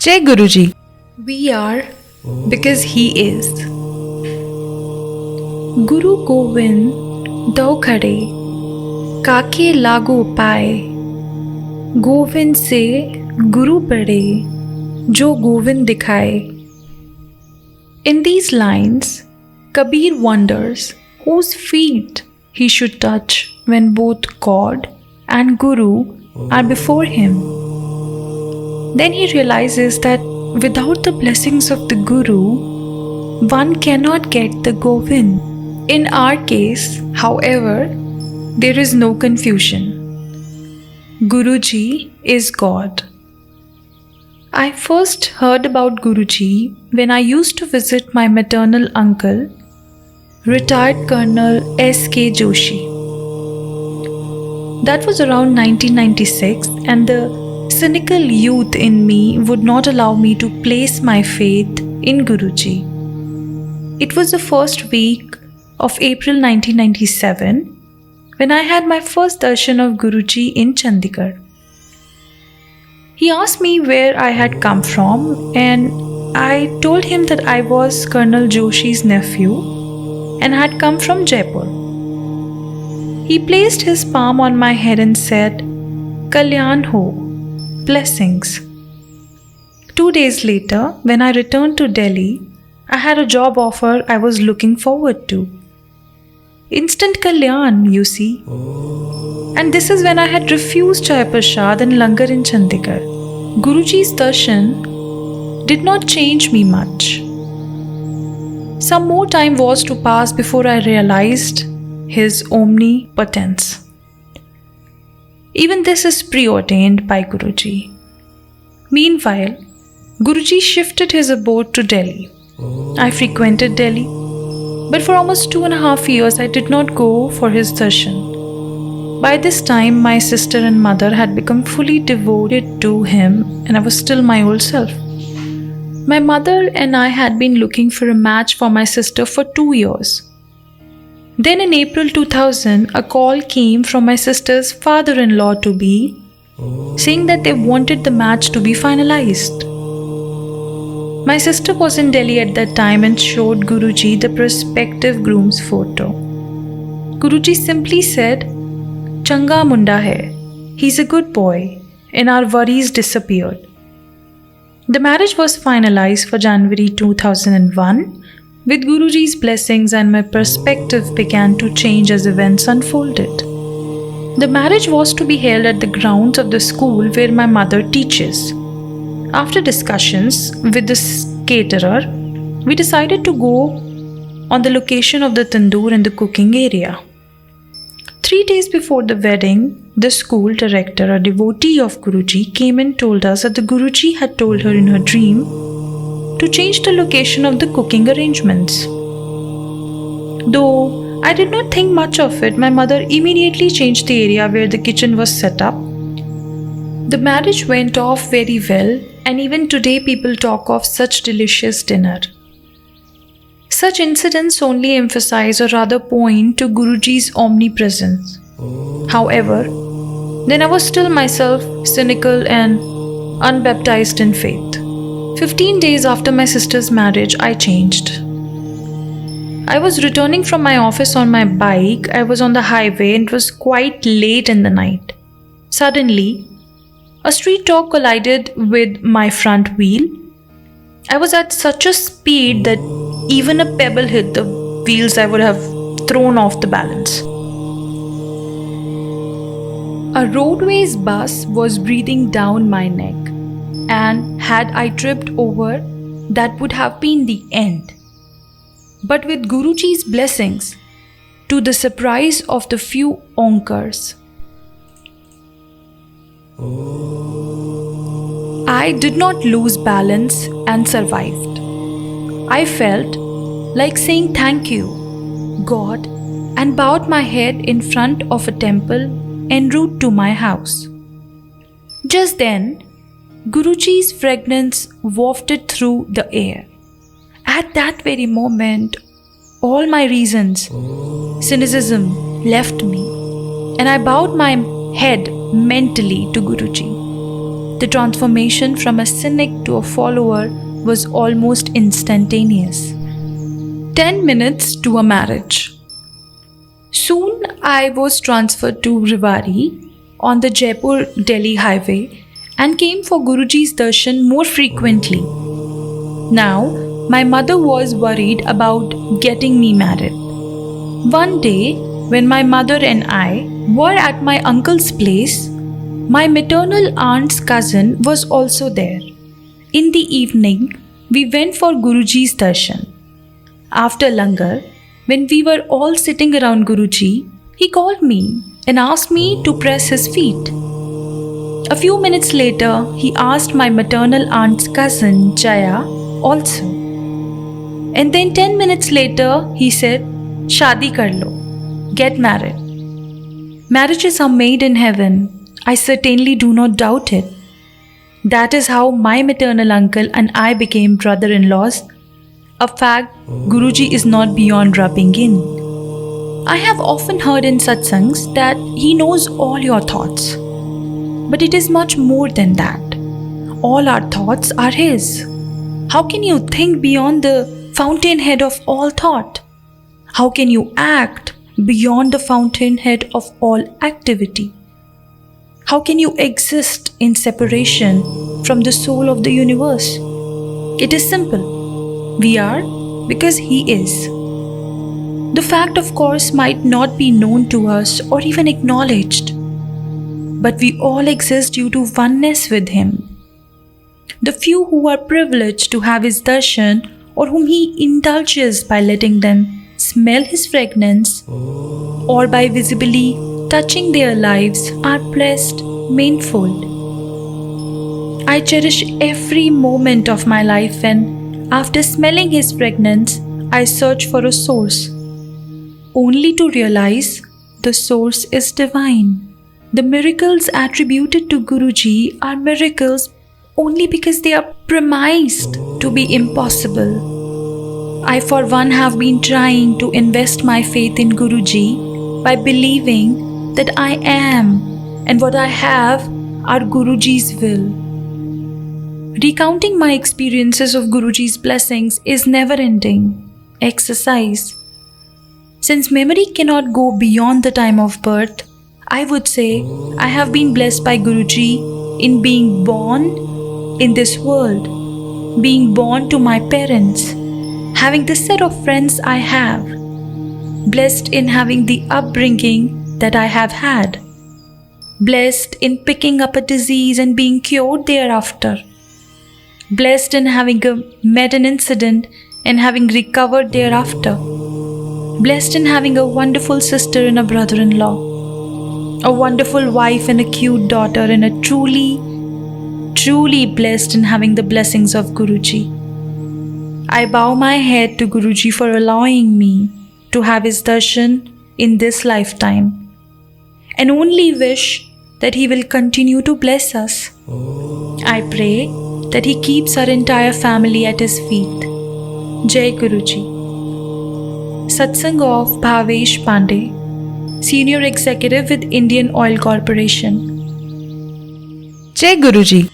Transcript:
Jai Guruji. We are because he is. Guru Govind दो खड़े काके लागो पाए, गोविंद से गुरु पढ़े जो गोविंद दिखाए. In these lines, Kabir wonders whose feet he should touch when both God and Guru are before him. Then he realizes that without the blessings of the Guru, one cannot get the Govind. In our case, however, there is no confusion. Guruji is God. I first heard about Guruji when I used to visit my maternal uncle, retired Colonel S.K. Joshi. That was around 1996, and the cynical youth in me would not allow me to place my faith in Guruji. It was the first week of April 1997 when I had my first darshan of Guruji in Chandigarh. He asked me where I had come from, and I told him that I was Colonel Joshi's nephew and had come from Jaipur. He placed his palm on my head and said, "Kalyan ho, blessings." 2 days later, when I returned to Delhi, I had a job offer I was looking forward to. Instant Kalyan, you see. And this is when I had refused Chai Prasad and Langar in Chandigarh. Guruji's darshan did not change me much. Some more time was to pass before I realized his omnipotence. Even this is preordained by Guruji. Meanwhile, Guruji shifted his abode to Delhi. I frequented Delhi, but for almost 2.5 years I did not go for his darshan. By this time, my sister and mother had become fully devoted to him, and I was still my old self. My mother and I had been looking for a match for my sister for 2 years. Then in April 2000, a call came from my sister's father-in-law-to-be saying that they wanted the match to be finalized. My sister was in Delhi at that time and showed Guruji the prospective groom's photo. Guruji simply said, "Changa munda hai, he's a good boy," and our worries disappeared. The marriage was finalized for January 2001 with Guruji's blessings, and my perspective began to change as events unfolded. The marriage was to be held at the grounds of the school where my mother teaches. After discussions with the caterer, we decided to go on the location of the tandoor in the cooking area. 3 days before the wedding, the school director, a devotee of Guruji, came and told us that the Guruji had told her in her dream to change the location of the cooking arrangements. Though I did not think much of it, my mother immediately changed the area where the kitchen was set up. The marriage went off very well, and even today people talk of such delicious dinner. Such incidents only emphasize or rather point to Guruji's omnipresence. However, then I was still myself cynical and unbaptized in faith. 15 days after my sister's marriage, I changed. I was returning from my office on my bike. I was on the highway and it was quite late in the night. Suddenly, a street dog collided with my front wheel. I was at such a speed that even a pebble hit the wheels, I would have thrown off the balance. A roadways bus was breathing down my neck, and had I tripped over, that would have been the end. But with Guruji's blessings, to the surprise of the few onkars, I did not lose balance and survived. I felt like saying thank you, God, and bowed my head in front of a temple en route to my house. Just then, Guruji's fragrance wafted through the air. At that very moment, all my reasons, cynicism left me, and I bowed my head mentally to Guruji. The transformation from a cynic to a follower was almost instantaneous. 10 minutes to a marriage. Soon I was transferred to Rewari on the Jaipur-Delhi highway and came for Guruji's darshan more frequently. Now, my mother was worried about getting me married. One day, when my mother and I were at my uncle's place, my maternal aunt's cousin was also there. In the evening, we went for Guruji's darshan. After langar, when we were all sitting around Guruji, he called me and asked me to press his feet. A few minutes later, he asked my maternal aunt's cousin, Jaya, also. And then 10 minutes later, he said, "Shadi kar lo, get married." Marriages are made in heaven. I certainly do not doubt it. That is how my maternal uncle and I became brother-in-laws, a fact Guruji is not beyond rubbing in. I have often heard in satsangs that he knows all your thoughts. But it is much more than that. All our thoughts are his. How can you think beyond the fountainhead of all thought? How can you act beyond the fountainhead of all activity? How can you exist in separation from the soul of the universe? It is simple. We are because he is. The fact, of course, might not be known to us or even acknowledged, but we all exist due to oneness with him. The few who are privileged to have his darshan or whom he indulges by letting them smell his fragrance or by visibly touching their lives are blessed manifold. I cherish every moment of my life when, after smelling his fragrance, I search for a source, only to realize the source is divine. The miracles attributed to Guruji are miracles only because they are premised to be impossible. I for one have been trying to invest my faith in Guruji by believing that I am and what I have are Guruji's will. Recounting my experiences of Guruji's blessings is never-ending exercise. Since memory cannot go beyond the time of birth, I would say I have been blessed by Guruji in being born in this world, being born to my parents, having the set of friends I have, blessed in having the upbringing that I have had, blessed in picking up a disease and being cured thereafter, blessed in having met an incident and having recovered thereafter, blessed in having a wonderful sister and a brother-in-law, a wonderful wife and a cute daughter, and a truly blessed in having the blessings of Guruji. I bow my head to Guruji for allowing me to have his darshan in this lifetime, and only wish that he will continue to bless us. I pray that he keeps our entire family at his feet. Jai Guruji. Satsang of Bhavesh Pandey, Senior Executive with Indian Oil Corporation. Jai Guruji.